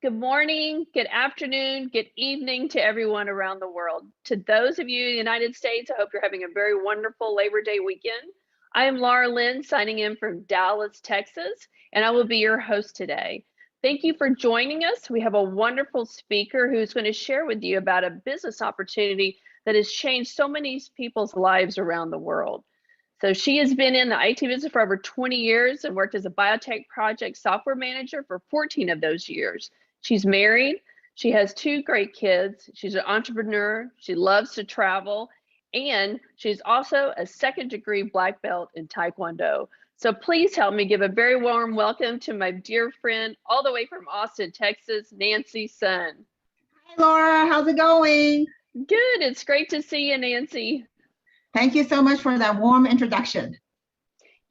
Good morning, good afternoon, good evening to everyone around the world. To those of you in the United States, I hope you're having a very wonderful Labor Day weekend. I am Laura Lynn, signing in from Dallas, Texas, and I will be your host today. Thank you for joining us. We have a wonderful speaker who's going to share with you about a business opportunity that has changed so many people's lives around the world. So she has been in the IT business for over 20 years and worked as a biotech project software manager for 14 of those years. She's married, she has 2 great kids, she's an entrepreneur, she loves to travel, and she's also a 2nd-degree black belt in Taekwondo. So please help me give a very warm welcome to my dear friend, all the way from Austin, Texas, Nancy Sun. Hi, Laura, how's it going? Good, it's great to see you, Nancy. Thank you so much for that warm introduction.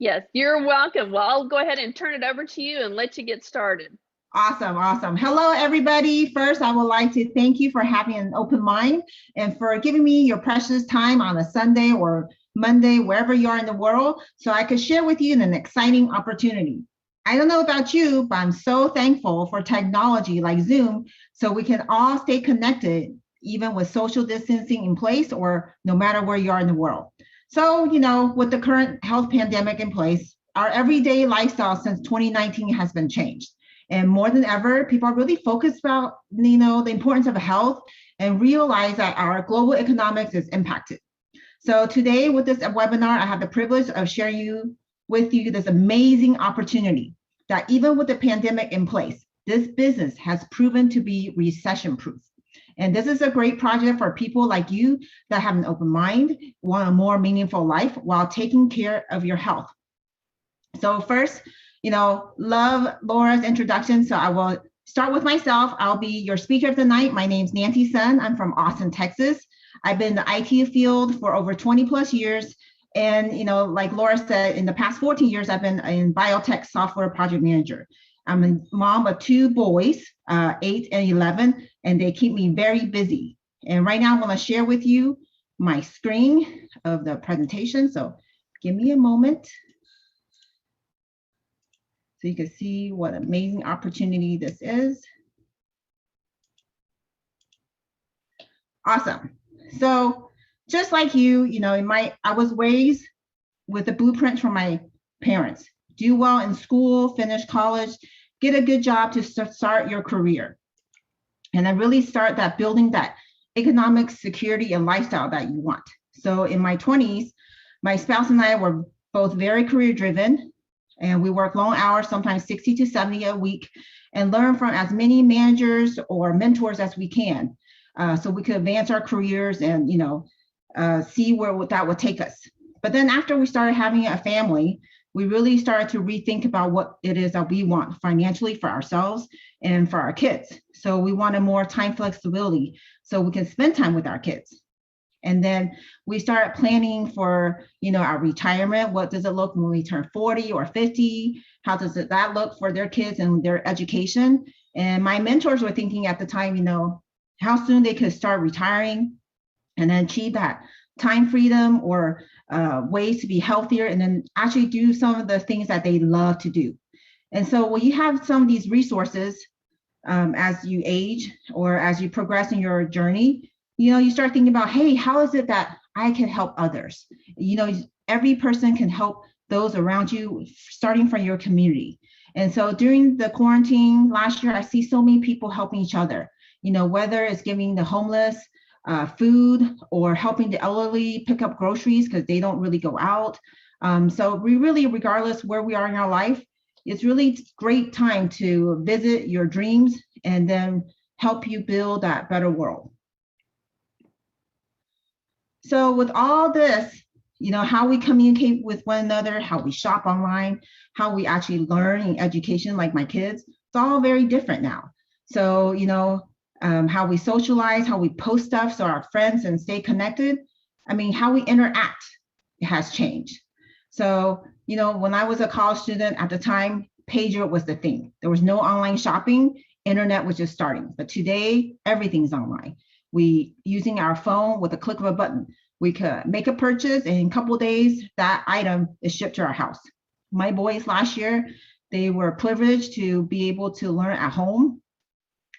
Yes, you're welcome. Well, I'll go ahead and turn it over to you and let you get started. Awesome. Hello, everybody. First, I would like to thank you for having an open mind and for giving me your precious time on a Sunday or Monday, wherever you are in the world, so I could share with you an exciting opportunity. I don't know about you, but I'm so thankful for technology like Zoom, so we can all stay connected, even with social distancing in place or no matter where you are in the world. So, with the current health pandemic in place, our everyday lifestyle since 2019 has been changed. And more than ever, people are really focused about, the importance of health and realize that our global economics is impacted. So today with this webinar, I have the privilege of sharing with you this amazing opportunity that even with the pandemic in place, this business has proven to be recession-proof. And this is a great project for people like you that have an open mind, want a more meaningful life while taking care of your health. So first, love Laura's introduction. So I will start with myself. I'll be your speaker of the night. My name's Nancy Sun. I'm from Austin, Texas. I've been in the IT field for over 20 plus years. And, like Laura said, in the past 14 years, I've been in biotech software project manager. I'm a mom of 2 boys, 8 and 11, and they keep me very busy. And right now I'm going to share with you my screen of the presentation. So give me a moment, so you can see what amazing opportunity this is. Awesome. So just like you, I was raised with the blueprints from my parents. Do well in school, finish college, get a good job to start your career. And then really start that building that economic security and lifestyle that you want. So in my 20s, my spouse and I were both very career driven. And we work long hours, sometimes 60 to 70 a week, and learn from as many managers or mentors as we can, so we could advance our careers and, see where that would take us. But then after we started having a family, we really started to rethink about what it is that we want financially for ourselves and for our kids. So we wanted more time flexibility so we can spend time with our kids. And then we started planning for, our retirement. What does it look when we turn 40 or 50? How does that look for their kids and their education? And my mentors were thinking at the time, how soon they could start retiring and then achieve that time freedom or ways to be healthier and then actually do some of the things that they love to do. And so when you have some of these resources as you age or as you progress in your journey, you start thinking about, hey, how is it that I can help others? Every person can help those around you, starting from your community. And so during the quarantine last year, I see so many people helping each other, whether it's giving the homeless food or helping the elderly pick up groceries because they don't really go out. So we really, regardless where we are in our life, it's really great time to visit your dreams and then help you build that better world. So with all this, how we communicate with one another, how we shop online, how we actually learn in education, like my kids, it's all very different now. So, how we socialize, how we post stuff so our friends and stay connected. How we interact, it has changed. So, when I was a college student at the time, pager was the thing. There was no online shopping, internet was just starting. But today, everything's online. We using our phone with a click of a button. We could make a purchase and in a couple of days, that item is shipped to our house. My boys last year, they were privileged to be able to learn at home.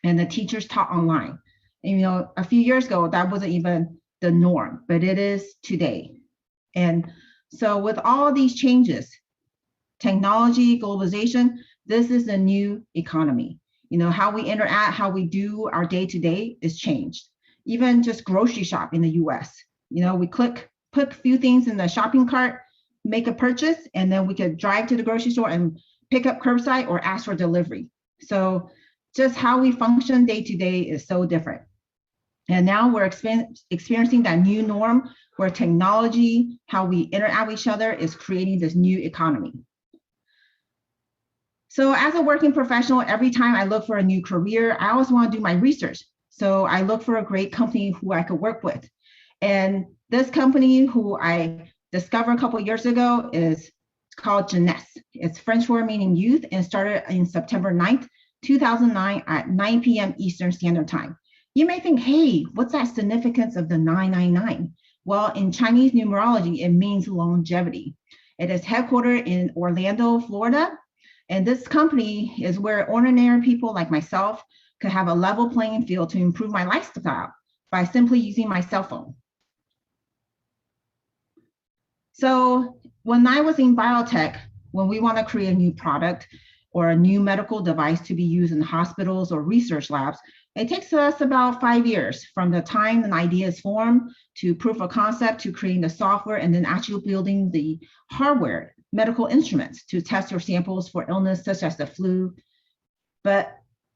and the teachers taught online. And, a few years ago, that wasn't even the norm, but it is today. And so with all these changes, technology, globalization, this is a new economy. How we interact, how we do our day-to-day is changed. Even just grocery shop in the US, we put a few things in the shopping cart, make a purchase, and then we could drive to the grocery store and pick up curbside or ask for delivery. So just how we function day to day is so different. And now we're experiencing that new norm where technology, how we interact with each other, is creating this new economy. So as a working professional, every time I look for a new career, I always want to do my research. So I look for a great company who I could work with. And this company who I discovered a couple of years ago is called Jeunesse. It's French word meaning youth, and started in September 9th, 2009 at 9 p.m. Eastern Standard Time. You may think, hey, what's that significance of the 999? Well, in Chinese numerology, it means longevity. It is headquartered in Orlando, Florida. And this company is where ordinary people like myself could have a level playing field to improve my lifestyle by simply using my cell phone. So when I was in biotech, when we want to create a new product or a new medical device to be used in hospitals or research labs, it takes us about 5 years from the time an idea is formed to proof of concept to creating the software and then actually building the hardware, medical instruments to test your samples for illness such as the flu. But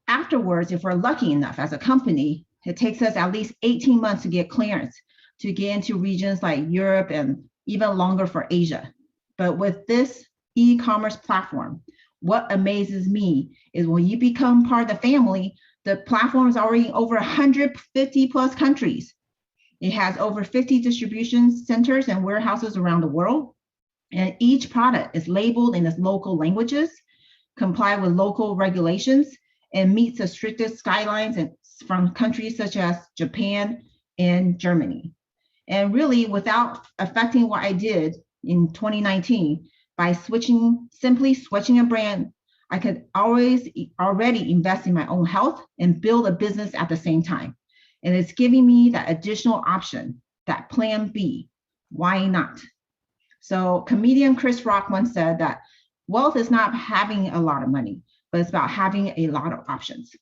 afterwards, if we're lucky enough as a company, it takes us at least 18 months to get clearance to get into regions like Europe and even longer for Asia. But with this e-commerce platform, what amazes me is when you become part of the family, the platform is already in over 150 plus countries. It has over 50 distribution centers and warehouses around the world. And each product is labeled in its local languages, comply with local regulations, and meets the strictest guidelines from countries such as Japan and Germany. And really, without affecting what I did in 2019, by simply switching a brand, I could already invest in my own health and build a business at the same time. And it's giving me that additional option, that plan B. Why not? So comedian Chris Rock once said that wealth is not having a lot of money, but it's about having a lot of options.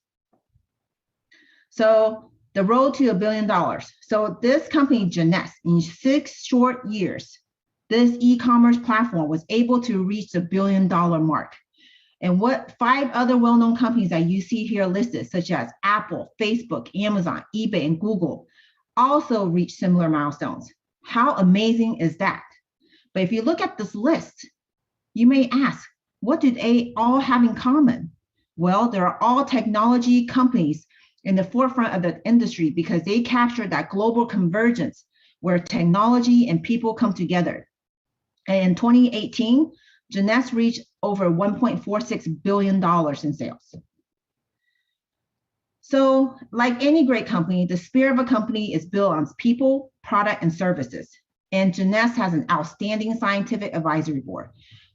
So the road to $1 billion. So this company, Jeunesse, in 6 short years, this e-commerce platform was able to reach the $1 billion mark. And what 5 other well-known companies that you see here listed, such as Apple, Facebook, Amazon, eBay, and Google, also reached similar milestones. How amazing is that? But if you look at this list, you may ask, what do they all have in common? Well, they're all technology companies in the forefront of the industry because they captured that global convergence where technology and people come together. And in 2018, Jeunesse reached over $1.46 billion in sales. So like any great company, the spirit of a company is built on people, product, and services. And Jeunesse has an outstanding scientific advisory board.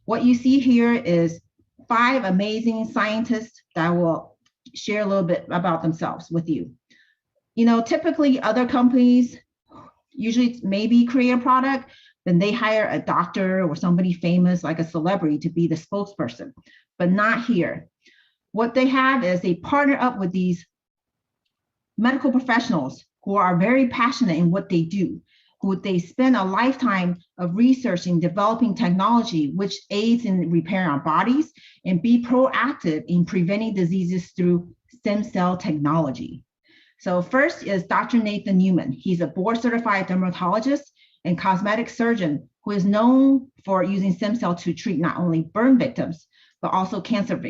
What you see here is 5 amazing scientists that will share a little bit about themselves with you. Typically other companies usually maybe create a product, then they hire a doctor or somebody famous like a celebrity to be the spokesperson, but not here. What they have is they partner up with these medical professionals who are very passionate in what they do, who they spend a lifetime of researching, developing technology, which aids in repairing our bodies and be proactive in preventing diseases through stem cell technology. So first is Dr. Nathan Newman. He's a board certified dermatologist and cosmetic surgeon who is known for using stem cell to treat not only burn victims, but also cancer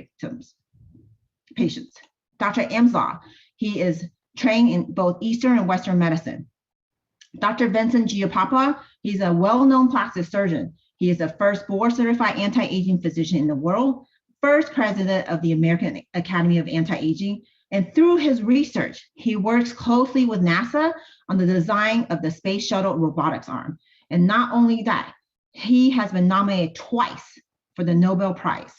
patients. Dr. Amzah, he is trained in both Eastern and Western medicine. Dr. Vincent Giapapa, he's a well-known plastic surgeon. He is the first board-certified anti-aging physician in the world, first president of the American Academy of Anti-Aging, and through his research, he works closely with NASA on the design of the Space Shuttle robotics arm. And not only that, he has been nominated twice for the Nobel Prize.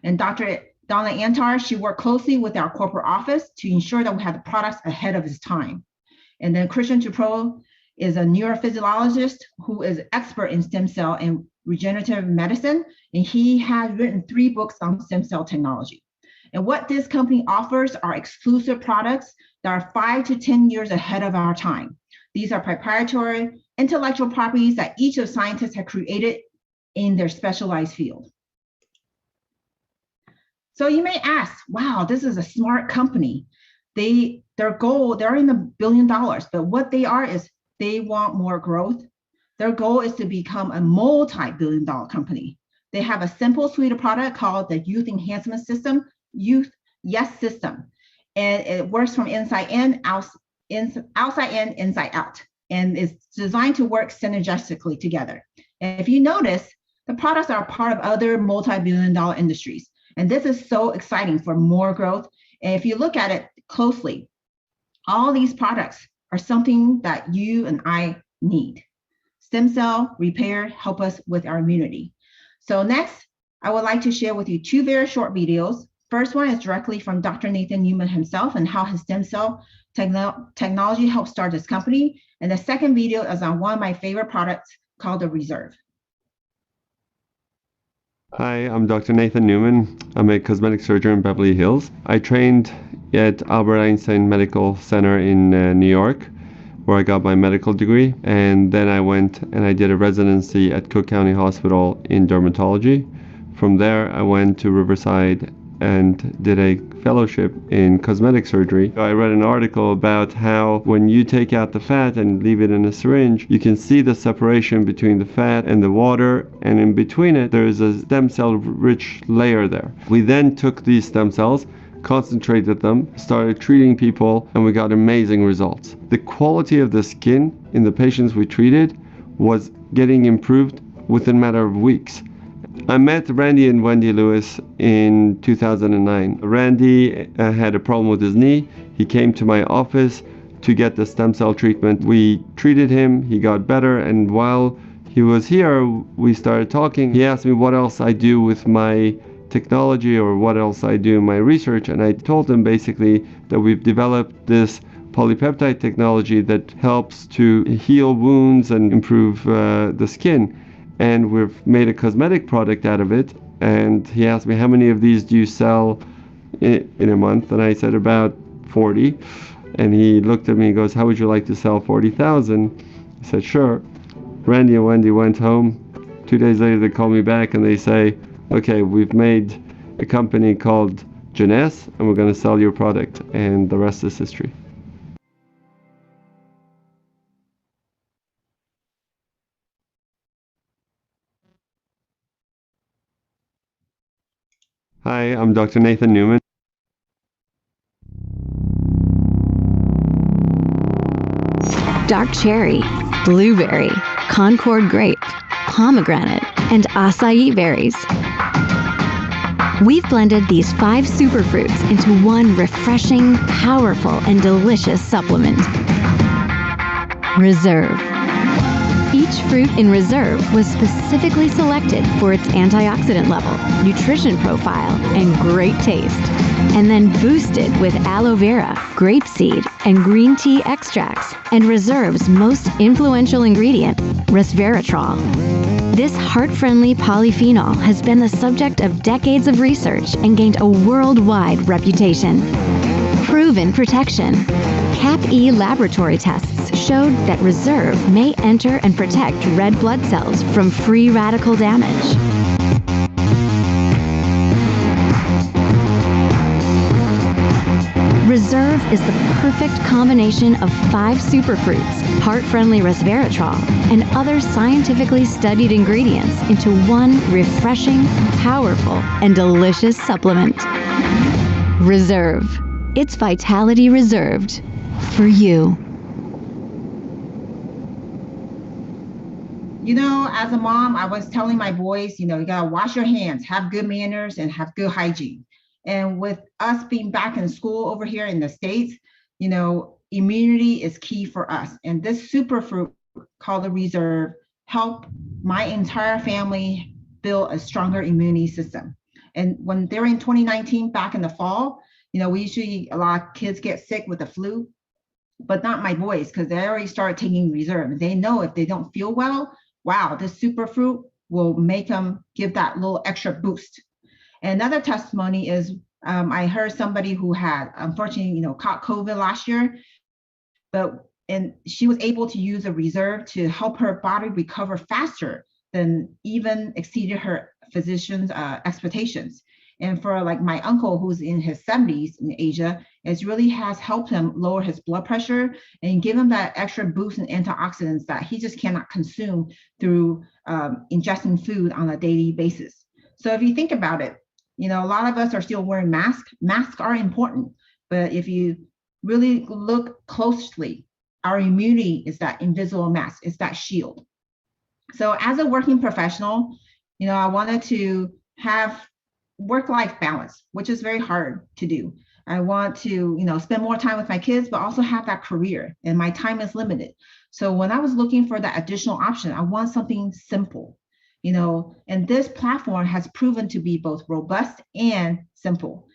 And Dr. Donna Antar, she worked closely with our corporate office to ensure that we had the products ahead of its time. And then Christian Dupro is a neurophysiologist who is expert in stem cell and regenerative medicine, and he has written 3 books on stem cell technology. And what this company offers are exclusive products that are 5 to 10 years ahead of our time. These are proprietary intellectual properties that each of the scientists have created in their specialized field. So you may ask, wow, this is a smart company. Their goal, they're in $1 billion, but what they are is they want more growth. Their goal is to become a multi-billion dollar company. They have a simple suite of product called the Youth Enhancement System, Youth Yes System. And it works from inside in, outside in, inside out. And it's designed to work synergistically together. And if you notice, the products are part of other multi-billion dollar industries. And this is so exciting for more growth. And if you look at it closely, all these products are something that you and I need. Stem cell repair help us with our immunity. So next, I would like to share with you 2 very short videos. First one is directly from Dr. Nathan Newman himself and how his stem cell technology helped start his company. And the second video is on one of my favorite products called the Reserve. Hi, I'm Dr. Nathan Newman. I'm a cosmetic surgeon in Beverly Hills. I trained at Albert Einstein Medical Center in New York, where I got my medical degree. And then I went and I did a residency at Cook County Hospital in dermatology. From there, I went to Riverside and did a fellowship in cosmetic surgery. I read an article about how when you take out the fat and leave it in a syringe, you can see the separation between the fat and the water, and in between it there is a stem cell rich layer there. We then took these stem cells, concentrated them, started treating people, and we got amazing results. The quality of the skin in the patients we treated was getting improved within a matter of weeks. I met Randy and Wendy Lewis in 2009. Randy had a problem with his knee. He came to my office to get the stem cell treatment. We treated him, he got better, and while he was here, we started talking. He asked me what else I do with my technology or what else I do in my research, and I told him basically that we've developed this polypeptide technology that helps to heal wounds and improve the skin. And we've made a cosmetic product out of it. And he asked me, how many of these do you sell in a month? And I said, about 40. And he looked at me and goes, how would you like to sell 40,000? I said, sure. Randy and Wendy went home. 2 days later, they call me back and they say, okay, we've made a company called Jeunesse, and we're going to sell your product. And the rest is history. Hi, I'm Dr. Nathan Newman. Dark cherry, blueberry, Concord grape, pomegranate, and acai berries. We've blended these 5 superfruits into one refreshing, powerful, and delicious supplement. Reserve. Each fruit in Reserve was specifically selected for its antioxidant level, nutrition profile, and great taste, and then boosted with aloe vera, grapeseed, and green tea extracts, and Reserve's most influential ingredient, resveratrol. This heart-friendly polyphenol has been the subject of decades of research and gained a worldwide reputation. Proven protection. CAP-E laboratory tests showed that Reserve may enter and protect red blood cells from free radical damage. Reserve is the perfect combination of 5 superfruits, heart-friendly resveratrol, and other scientifically studied ingredients into one refreshing, powerful, and delicious supplement. Reserve. It's vitality reserved for you. You know, as a mom, I was telling my boys, you gotta wash your hands, have good manners, and have good hygiene. And with us being back in school over here in the States, immunity is key for us. And this superfruit called the Reserve helped my entire family build a stronger immunity system. And when they're in 2019, back in the fall, we usually, a lot of kids get sick with the flu, but not my boys, because they already started taking reserve. They know if they don't feel well, wow, this superfruit will make them give that little extra boost. Another testimony is I heard somebody who had, unfortunately, caught COVID last year, and she was able to use a reserve to help her body recover faster than even exceeded her physician's expectations. And for like my uncle who's in his 70s in Asia, it really has helped him lower his blood pressure and give him that extra boost in antioxidants that he just cannot consume through ingesting food on a daily basis. So if you think about it, a lot of us are still wearing masks. Masks are important, but if you really look closely, our immunity is that invisible mask, it's that shield. So as a working professional, I wanted to have work-life balance, which is very hard to do. I want to, spend more time with my kids, but also have that career, and my time is limited. So when I was looking for that additional option, I want something simple, and this platform has proven to be both robust and simple.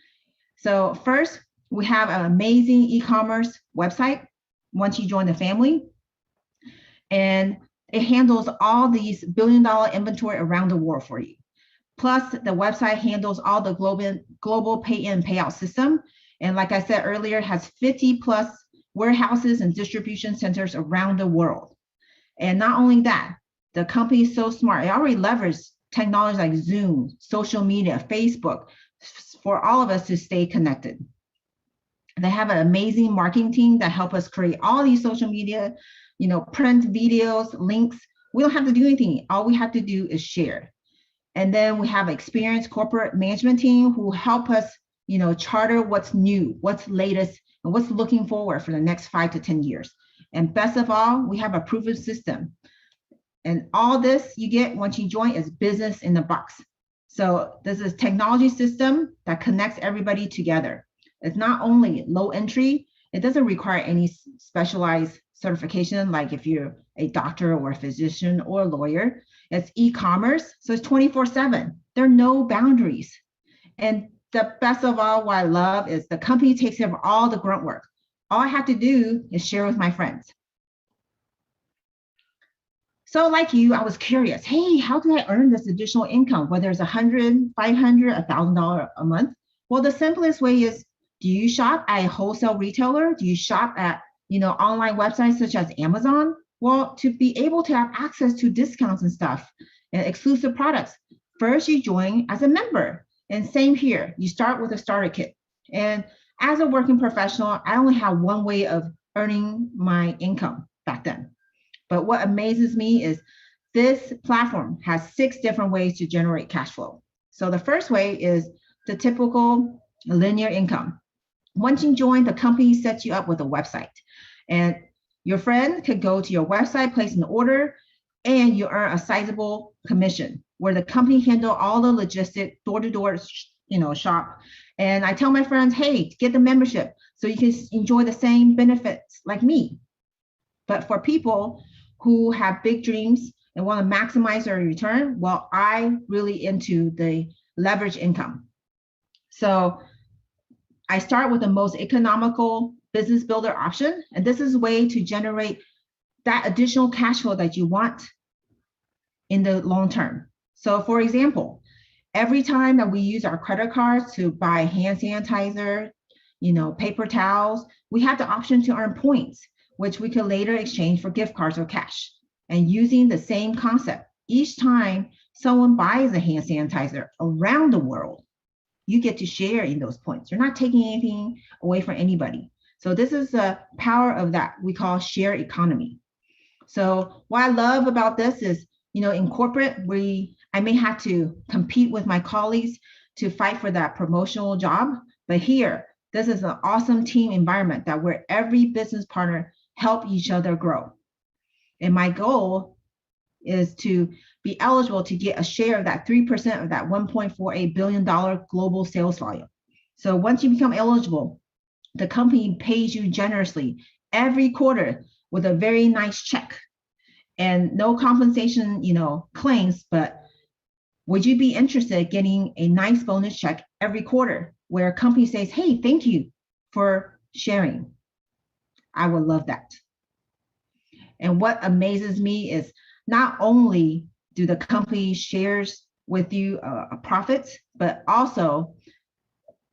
So first, we have an amazing e-commerce website once you join the family, and it handles all these billion-dollar inventory around the world for you. Plus, the website handles all the global pay-in payout system. And like I said earlier, has 50 plus warehouses and distribution centers around the world. And not only that, the company is so smart. It already leverages technology like Zoom, social media, Facebook, for all of us to stay connected. They have an amazing marketing team that help us create all these social media, print videos, links. We don't have to do anything. All we have to do is share. And then we have an experienced corporate management team who help us, charter what's new, what's latest, and what's looking forward for the next 5 to 10 years. And best of all, we have a proven system. And all this you get once you join is business in the box. So this is a technology system that connects everybody together. It's not only low entry, it doesn't require any specialized certification, like if you're a doctor or a physician or a lawyer. It's e-commerce, so it's 24/7. There are no boundaries. And the best of all, what I love is the company takes care of all the grunt work. All I have to do is share with my friends. So like you, I was curious, hey, how do I earn this additional income, whether it's $100, $500, $1,000 a month? Well, the simplest way is, do you shop at a wholesale retailer? Do you shop at, online websites such as Amazon? Well, to be able to have access to discounts and stuff and exclusive products, first you join as a member. And same here, you start with a starter kit. And as a working professional, I only have one way of earning my income back then. But what amazes me is this platform has 6 different ways to generate cash flow. So the first way is the typical linear income. Once you join, the company sets you up with a website. And your friend could go to your website, place an order, and you earn a sizable commission where the company handle all the logistic door-to-door, shop. And I tell my friends, hey, get the membership so you can enjoy the same benefits like me. But for people who have big dreams and want to maximize their return, well, I'm really into the leverage income. So I start with the most economical business builder option. And this is a way to generate that additional cash flow that you want in the long term. So for example, every time that we use our credit cards to buy hand sanitizer, paper towels, we have the option to earn points, which we can later exchange for gift cards or cash. And using the same concept, each time someone buys a hand sanitizer around the world, you get to share in those points. You're not taking anything away from anybody. So this is the power of that we call share economy. So what I love about this is, in corporate, I may have to compete with my colleagues to fight for that promotional job. But here, this is an awesome team environment that where every business partner help each other grow. And my goal is to be eligible to get a share of that 3% of that $1.48 billion global sales volume. So once you become eligible, the company pays you generously every quarter with a very nice check and no compensation, claims, but Would you be interested in getting a nice bonus check every quarter where a company says, hey, thank you for sharing? I would love that. And what amazes me is not only do the company shares with you profits, but also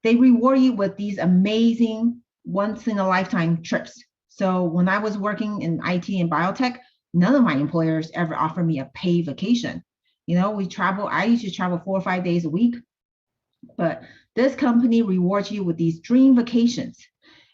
they reward you with these amazing once in a lifetime trips. So when I was working in IT and biotech, none of my employers ever offered me a paid vacation. I used to travel 4 or 5 days a week, but this company rewards you with these dream vacations.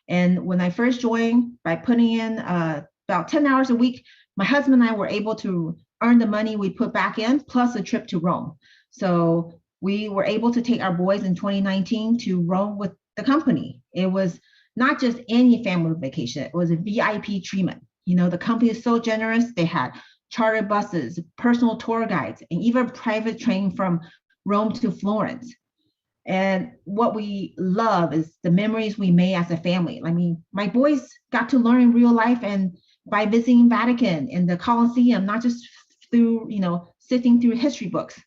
And when I first joined, by putting in about 10 hours a week, my husband and I were able to earn the money we put back in, plus a trip to Rome. So we were able to take our boys in 2019 to Rome with the company. It was not just any family vacation, it was a VIP treatment. The company is so generous. They had charter buses, personal tour guides, and even private train from Rome to Florence. And what we love is the memories we made as a family. I mean, my boys got to learn in real life and by visiting Vatican and the Colosseum, not just through, sifting through history books.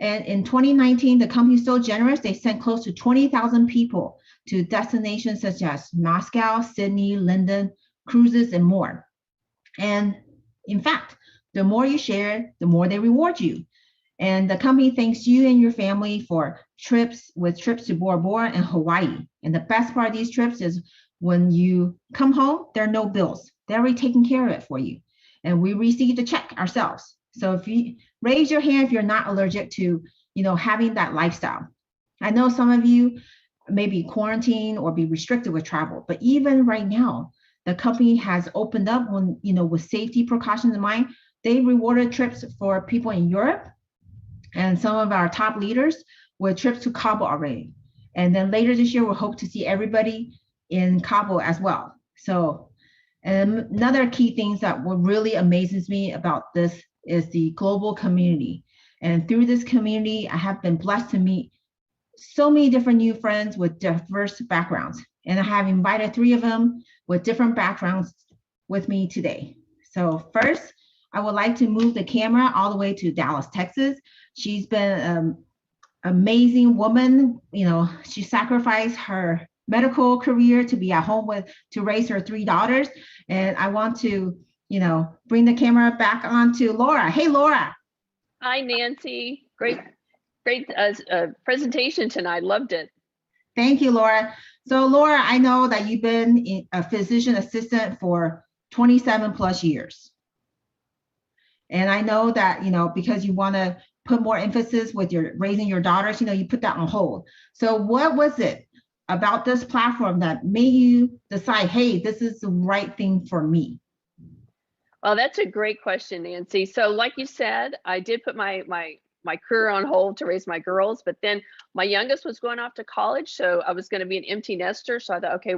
And in 2019, the company is so generous, they sent close to 20,000 people to destinations such as Moscow, Sydney, London, cruises, and more. And in fact, the more you share, the more they reward you. And the company thanks you and your family for trips to Bora Bora and Hawaii. And the best part of these trips is when you come home, there are no bills. They're already taking care of it for you. And we receive the check ourselves. So if you raise your hand if you're not allergic to, having that lifestyle. I know some of you may be quarantined or be restricted with travel, but even right now, the company has opened up with safety precautions in mind. They rewarded trips for people in Europe and some of our top leaders with trips to Kabul already. And then later this year, we'll hope to see everybody in Kabul as well. So another key things that what really amazes me about this is the global community. And through this community, I have been blessed to meet so many different new friends with diverse backgrounds. And I have invited 3 of them with different backgrounds with me today. So first, I would like to move the camera all the way to Dallas, Texas. She's been an amazing woman. She sacrificed her medical career to be at home to raise her 3 daughters. And I want to, bring the camera back on to Laura. Hey, Laura. Hi, Nancy. Great presentation tonight. Loved it. Thank you, Laura. So Laura, I know that you've been a physician assistant for 27 plus years. And I know that, because you want to put more emphasis with raising your daughters, you put that on hold. So what was it about this platform that made you decide, hey, this is the right thing for me? Well, that's a great question, Nancy. So like you said, I did put my career on hold to raise my girls, but then my youngest was going off to college, so I was going to be an empty nester. So I thought, okay,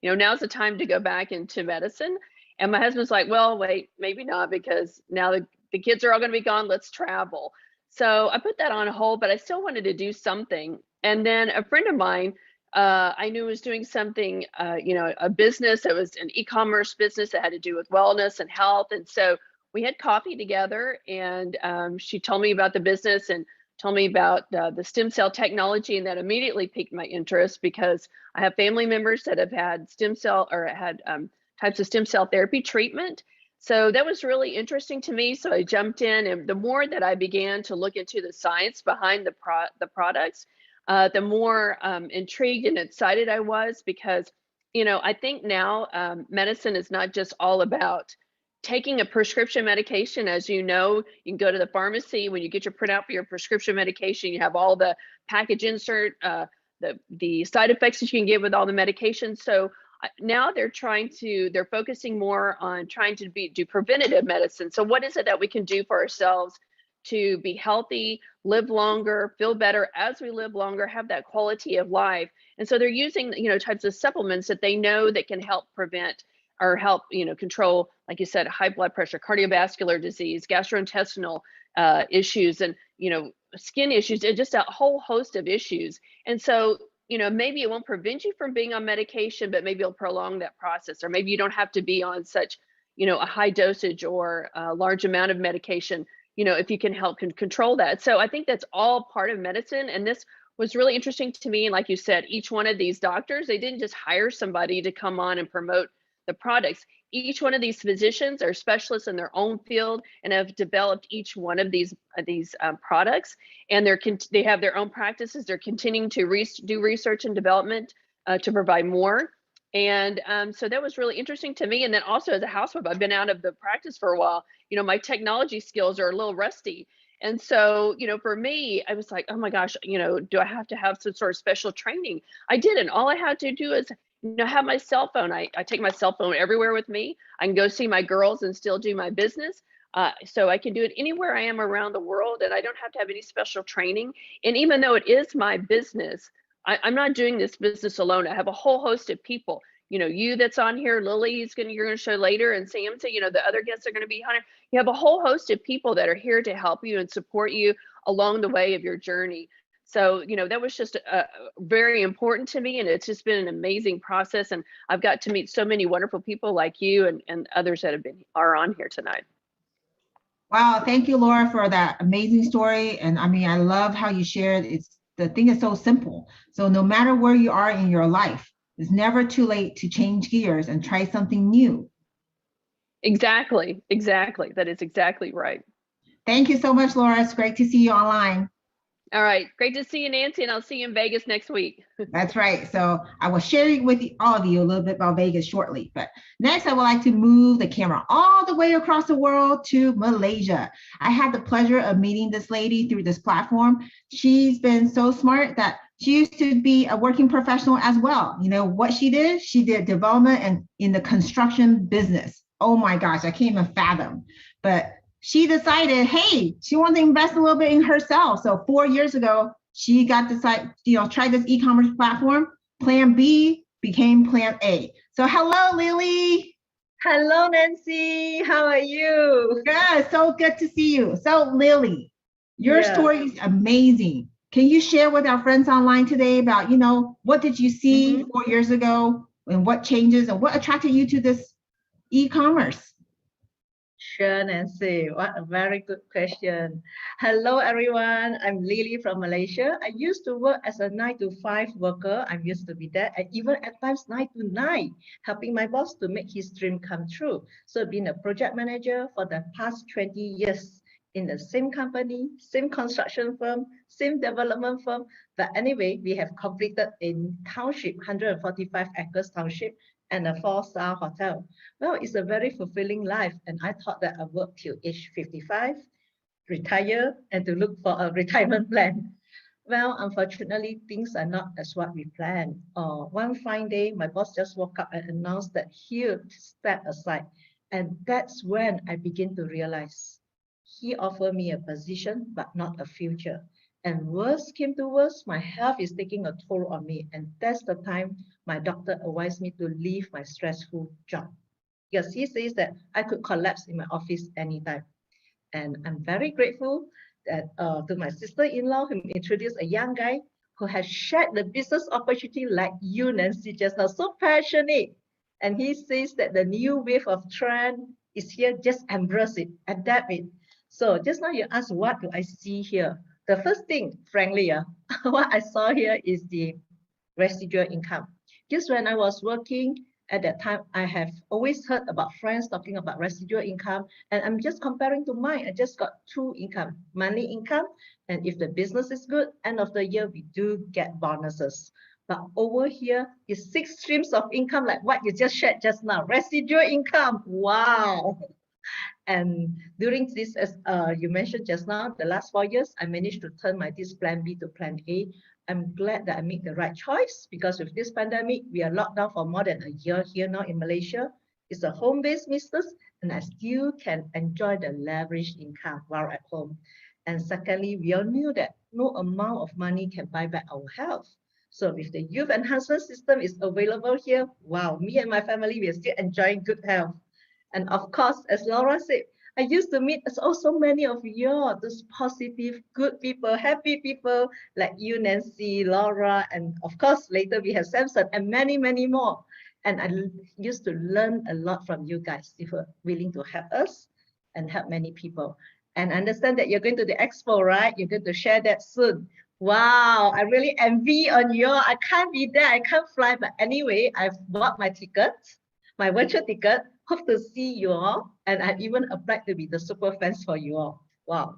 now's the time to go back into medicine. And my husband's like, well, wait, maybe not, because now the kids are all going to be gone. Let's travel. So I put that on hold, but I still wanted to do something. And then a friend of mine, I knew was doing something, a business that was an e-commerce business that had to do with wellness and health. And so we had coffee together, and she told me about the business and told me about the stem cell technology, and that immediately piqued my interest because I have family members that have had stem cell or had types of stem cell therapy treatment. So that was really interesting to me. So I jumped in, and the more that I began to look into the science behind the products, the more intrigued and excited I was, because, I think now medicine is not just all about taking a prescription medication. As you know, you can go to the pharmacy. When you get your printout for your prescription medication, you have all the package insert, the side effects that you can get with all the medications. So now they're focusing more on trying to do preventative medicine. So what is it that we can do for ourselves to be healthy, live longer, feel better as we live longer, have that quality of life? And so they're using, types of supplements that they know that can help prevent or help, control, like you said, high blood pressure, cardiovascular disease, gastrointestinal issues, and, skin issues, and just a whole host of issues. And so, maybe it won't prevent you from being on medication, but maybe it'll prolong that process, or maybe you don't have to be on such, a high dosage or a large amount of medication, if you can help control that. So I think that's all part of medicine. And this was really interesting to me. And like you said, each one of these doctors, they didn't just hire somebody to come on and promote the products. Each one of these physicians are specialists in their own field and have developed each one of these products. And they have their own practices. They're continuing to do research and development to provide more. And so that was really interesting to me. And then also as a housewife, I've been out of the practice for a while. My technology skills are a little rusty. And so, for me, I was like, oh my gosh, do I have to have some sort of special training? I didn't. All I had to do is, have my cell phone. I take my cell phone everywhere with me. I can go see my girls and still do my business. So I can do it anywhere I am around the world, and I don't have to have any special training. And even though it is my business, I'm not doing this business alone. I have a whole host of people. You that's on here, Lily, you're going to show later, and Samson, the other guests are going to be on here. You have a whole host of people that are here to help you and support you along the way of your journey. So, that was just very important to me, and it's just been an amazing process. And I've got to meet so many wonderful people like you and others that are on here tonight. Wow, thank you, Laura, for that amazing story. And I love how you shared. The thing is so simple. So no matter where you are in your life, it's never too late to change gears and try something new. Exactly. That is exactly right. Thank you so much, Laura. It's great to see you online. All right. Great to see you, Nancy, and I'll see you in Vegas next week. That's right. So I will share with all of you a little bit about Vegas shortly. But next, I would like to move the camera all the way across the world to Malaysia. I had the pleasure of meeting this lady through this platform. She's been so smart that she used to be a working professional as well. What she did development and in the construction business. Oh my gosh, I can't even fathom. But she decided, hey, she wanted to invest a little bit in herself. So 4 years ago, she got tried this e-commerce platform. Plan B became Plan A. So hello, Lily. Hello, Nancy. How are you? Good. So good to see you. So Lily, your story is amazing. Can you share with our friends online today about, what did you see 4 years ago and what changes and what attracted you to this e-commerce? Sure, Nancy. What a very good question. Hello, everyone. I'm Lily from Malaysia. I used to work as a 9-to-5 worker. I'm used to be that, and even at times 9-to-9, helping my boss to make his dream come true. So being a project manager for the past 20 years in the same company, same construction firm, same development firm. But anyway, we have completed a township, 145 acres township, and a 4-star hotel. Well, it's a very fulfilling life. And I thought that I work till age 55, retire, and to look for a retirement plan. Well, unfortunately, things are not as what we planned. One fine day, my boss just woke up and announced that he'll step aside. And that's when I begin to realize he offered me a position, but not a future. And worse came to worse, my health is taking a toll on me. And that's the time my doctor advised me to leave my stressful job, because he says that I could collapse in my office anytime. And I'm very grateful that to my sister-in-law who introduced a young guy who has shared the business opportunity like you, Nancy, just now, so passionate. And he says that the new wave of trend is here, just embrace it, adapt it. So just now you asked, what do I see here? The first thing, frankly, what I saw here is the residual income. Just when I was working at that time, I have always heard about friends talking about residual income, and I'm just comparing to mine. I just got 2 income, monthly income, and if the business is good, end of the year, we do get bonuses. But over here is 6 streams of income, like what you just shared just now, residual income. Wow. And during this, as you mentioned just now, the last 4 years, I managed to turn this Plan B to Plan A. I'm glad that I made the right choice, because with this pandemic, we are locked down for more than a year here now in Malaysia. It's a home-based business, and I still can enjoy the leveraged income while at home. And secondly, we all knew that no amount of money can buy back our health. So with the youth enhancement system is available here, wow, me and my family, we are still enjoying good health. And of course, as Laura said, I used to meet so many of you, those positive, good people, happy people like you, Nancy, Laura, and of course, later we have Samson and many, many more. And I used to learn a lot from you guys. You were willing to help us and help many people. And understand that you're going to the expo, right? You're going to share that soon. Wow, I really envy on you. I can't be there. I can't fly. But anyway, I've bought my ticket, my virtual ticket. Hope to see you all. And I've even applied to be the super fans for you all. Wow.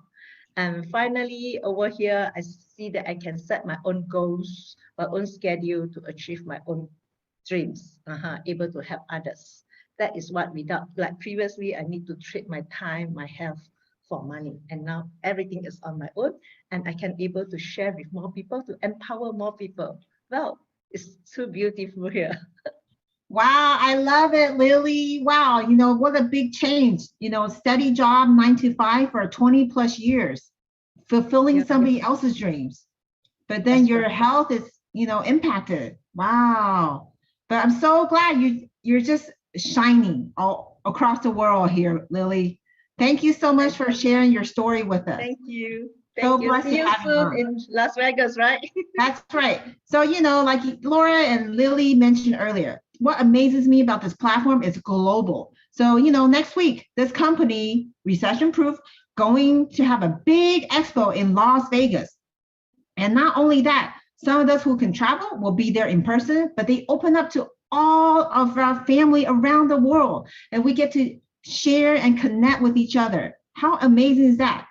And finally, over here, I see that I can set my own goals, my own schedule to achieve my own dreams, able to help others. That is what without, like previously, I need to trade my time, my health for money. And now everything is on my own and I can able to share with more people to empower more people. Well, it's too beautiful here. Wow, I love it, Lily. Wow, you know, what a big change. You know, steady job, 9 to 5 for 20 plus years, fulfilling somebody else's dreams. But then your health is, you know, impacted. Wow. But I'm so glad you're just shining all across the world here, Lily. Thank you so much for sharing your story with us. Thank you. Thank you. See you soon in Las Vegas, right? That's right. So, you know, like Laura and Lily mentioned earlier, what amazes me about this platform is global. So, you know, next week, this company, Recession Proof, going to have a big expo in Las Vegas. And not only that, some of us who can travel will be there in person, but they open up to all of our family around the world. And we get to share and connect with each other. How amazing is that?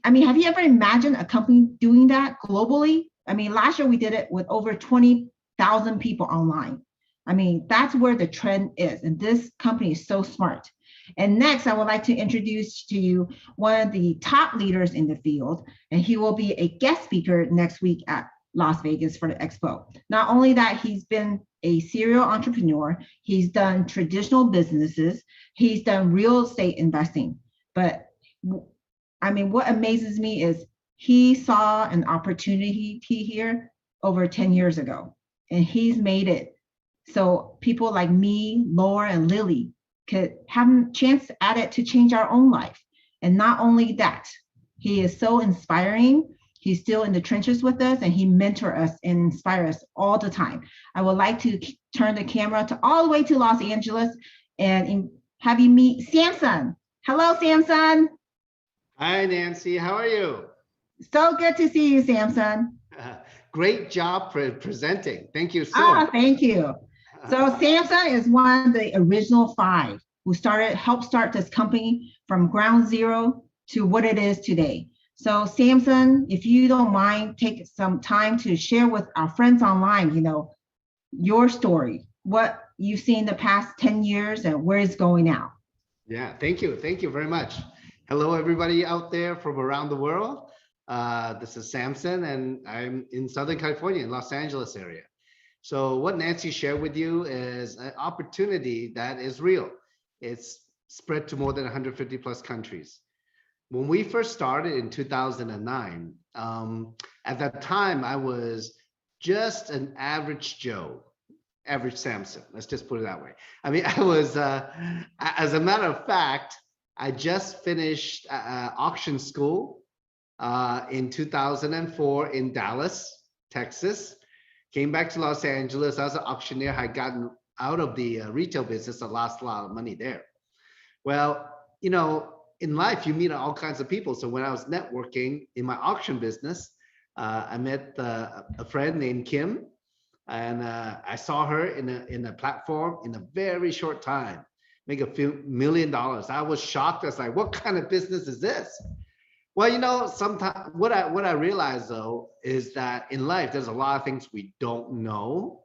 I mean, have you ever imagined a company doing that globally? I mean, last year we did it with over 20,000 people online. I mean, that's where the trend is. And this company is so smart. And next, I would like to introduce to you one of the top leaders in the field. And he will be a guest speaker next week at Las Vegas for the expo. Not only that, he's been a serial entrepreneur. He's done traditional businesses. He's done real estate investing. But I mean, what amazes me is he saw an opportunity here over 10 years ago, and he's made it so people like me, Laura, and Lily could have a chance at it to change our own life. And not only that, he is so inspiring. He's still in the trenches with us, and he mentors us and inspires us all the time. I would like to turn the camera to all the way to Los Angeles and have you meet Samson. Hello, Samson. Hi, Nancy. How are you? So good to see you, Samson. Great job presenting. Thank you so much. Thank you. So Samson is one of the original 5 who helped start this company from ground zero to what it is today. So Samson, if you don't mind, take some time to share with our friends online, you know, your story, what you've seen the past 10 years and where it's going now. Yeah, thank you. Thank you very much. Hello, everybody out there from around the world. This is Samson, and I'm in Southern California, in Los Angeles area. So what Nancy shared with you is an opportunity that is real. It's spread to more than 150 plus countries. When we first started in 2009, at that time, I was just an average Joe, average Samson. Let's just put it that way. I mean, I was, as a matter of fact, I just finished auction school in 2004 in Dallas, Texas. Came back to Los Angeles. I was an auctioneer. I had gotten out of the retail business. I lost a lot of money there. Well, you know, in life, you meet all kinds of people. So when I was networking in my auction business, I met a friend named Kim, and I saw her in a platform in a very short time, make a few $1 million. I was shocked. I was like, what kind of business is this? Well, you know, sometimes what I realized though is that in life, there's a lot of things we don't know.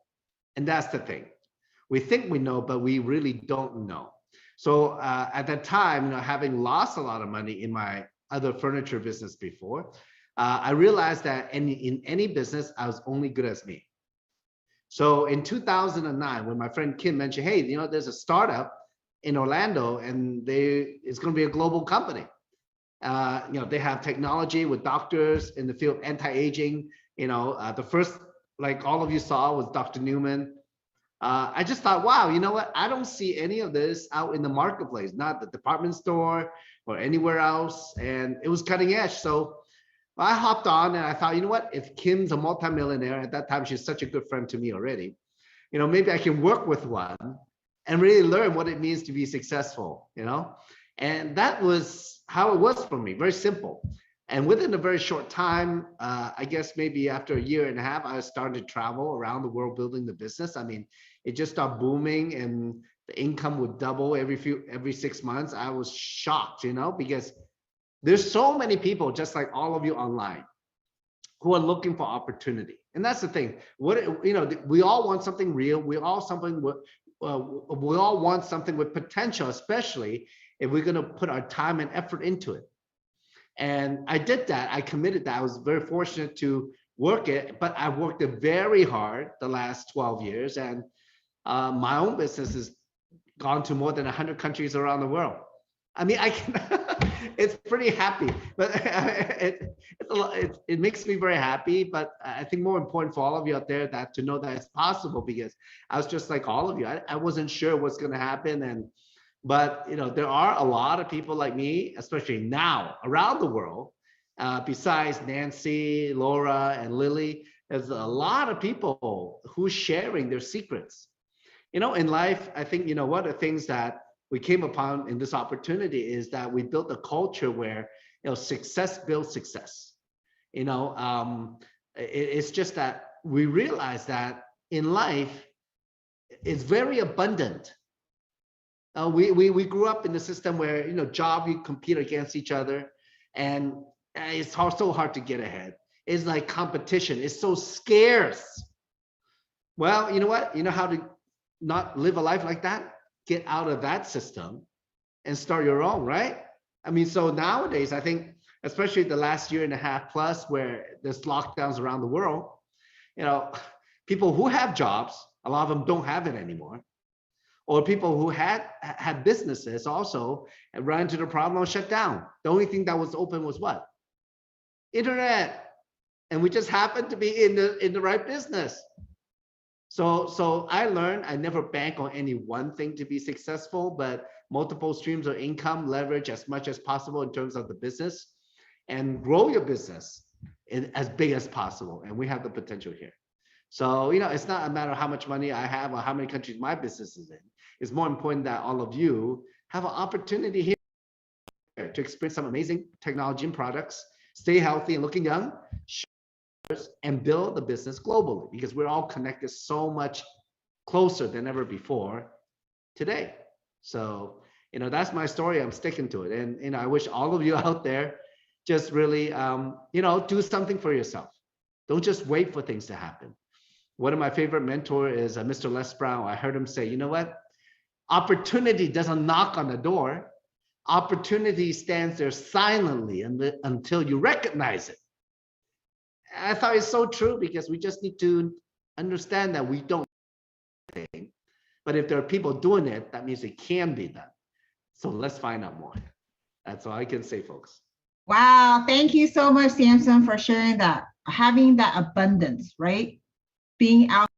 And that's the thing. We think we know, but we really don't know. So at that time, you know, having lost a lot of money in my other furniture business before, I realized that in any business, I was only good as me. So in 2009, when my friend Kim mentioned, hey, you know, there's a startup in Orlando and it's going to be a global company. You know, they have technology with doctors in the field of anti-aging. You know, the first, like all of you saw, was Dr. Newman. I just thought, wow, you know what? I don't see any of this out in the marketplace, not the department store or anywhere else. And it was cutting edge. So I hopped on and I thought, you know what? If Kim's a multimillionaire, at that time, she's such a good friend to me already, you know, maybe I can work with one and really learn what it means to be successful, you know? And that was how it was for me, very simple. And within a very short time, I guess maybe after a year and a half, I started to travel around the world building the business. I mean, it just started booming and the income would double every 6 months. I was shocked, you know, because there's so many people just like all of you online who are looking for opportunity. And that's the thing. What, you know, we all want something real. We all want something with potential, especially if we're going to put our time and effort into it. And I did that. I committed that. I was very fortunate to work it, but I worked it very hard the last 12 years. And my own business has gone to more than 100 countries around the world. I mean, I can, it's pretty happy, but it makes me very happy. But I think more important for all of you out there that to know that it's possible, because I was just like all of you. I wasn't sure what's going to happen. But you know, there are a lot of people like me, especially now around the world, besides Nancy, Laura, and Lily. There's a lot of people who sharing their secrets. You know, in life, I think, you know, one of the things that we came upon in this opportunity is that we built a culture where, you know, success builds success. You know, it's just that we realize that in life, it's very abundant. We grew up in the system where, you know, you compete against each other, and it's so hard to get ahead. It's like competition. It's so scarce. Well, you know what? You know how to not live a life like that? Get out of that system and start your own, right? I mean, so nowadays, I think, especially the last year and a half plus, where there's lockdowns around the world, you know, people who have jobs, a lot of them don't have it anymore. Or people who had businesses also and ran into the problem of shut down. The only thing that was open was what? Internet. And we just happened to be in the right business. So I learned I never bank on any one thing to be successful, but multiple streams of income, leverage as much as possible in terms of the business, and grow your business as big as possible. And we have the potential here. So, you know, it's not a matter of how much money I have or how many countries my business is in. It's more important that all of you have an opportunity here to experience some amazing technology and products, stay healthy and looking young, and build the business globally, because we're all connected so much closer than ever before today. So, you know, that's my story. I'm sticking to it. And, you know, I wish all of you out there just really, you know, do something for yourself. Don't just wait for things to happen. One of my favorite mentors is Mr. Les Brown. I heard him say, you know what? Opportunity doesn't knock on the door. Opportunity stands there silently until you recognize it. I thought it's so true, because we just need to understand that we don't do anything. But if there are people doing it, that means it can be done. So let's find out more. That's all I can say, folks. Wow, thank you so much, Samson, for sharing that. Having that abundance, right? Being out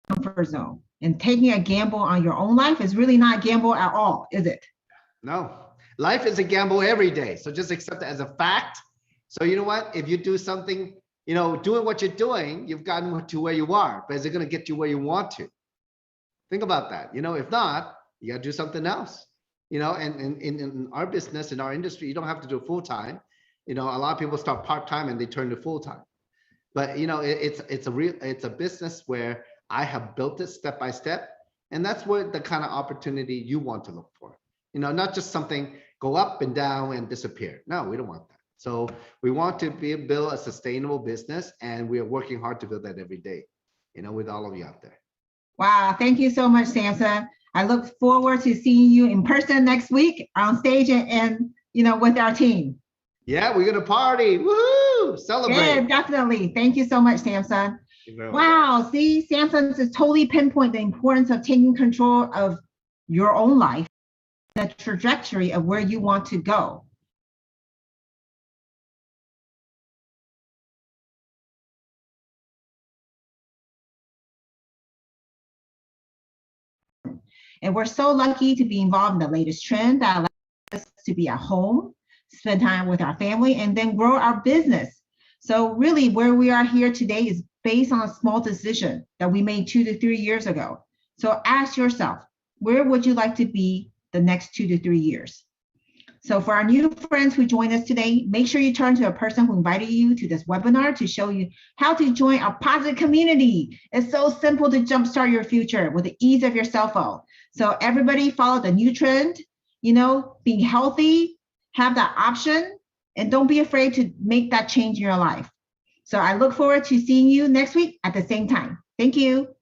of the comfort zone and taking a gamble on your own life is really not a gamble at all, is it? No, life is a gamble every day. So just accept it as a fact. So you know what? If you do something, you know, doing what you're doing, you've gotten to where you are, but is it going to get you where you want to? Think about that. You know, if not, you got to do something else. You know, and in our business, in our industry, you don't have to do full time. You know, a lot of people start part time and they turn to full time. But you know, it's a business where I have built it step by step, and that's what the kind of opportunity you want to look for. You know, not just something go up and down and disappear. No, we don't want that. So we want to build a sustainable business, and we are working hard to build that every day. You know, with all of you out there. Wow, thank you so much, Samson. I look forward to seeing you in person next week on stage and you know, with our team. Yeah, we're gonna party. Woohoo! Celebrate. Yeah, definitely. Thank you so much, Samson. Wow, see, Samson is totally pinpoint the importance of taking control of your own life, the trajectory of where you want to go. And we're so lucky to be involved in the latest trend that allows us to be at home, spend time with our family, and then grow our business. So really where we are here today is based on a small decision that we made 2 to 3 years ago. So ask yourself, where would you like to be the next 2 to 3 years? So for our new friends who joined us today, make sure you turn to a person who invited you to this webinar to show you how to join our positive community. It's so simple to jumpstart your future with the ease of your cell phone. So everybody follow the new trend, being healthy, have that option, and don't be afraid to make that change in your life. So I look forward to seeing you next week at the same time. Thank you.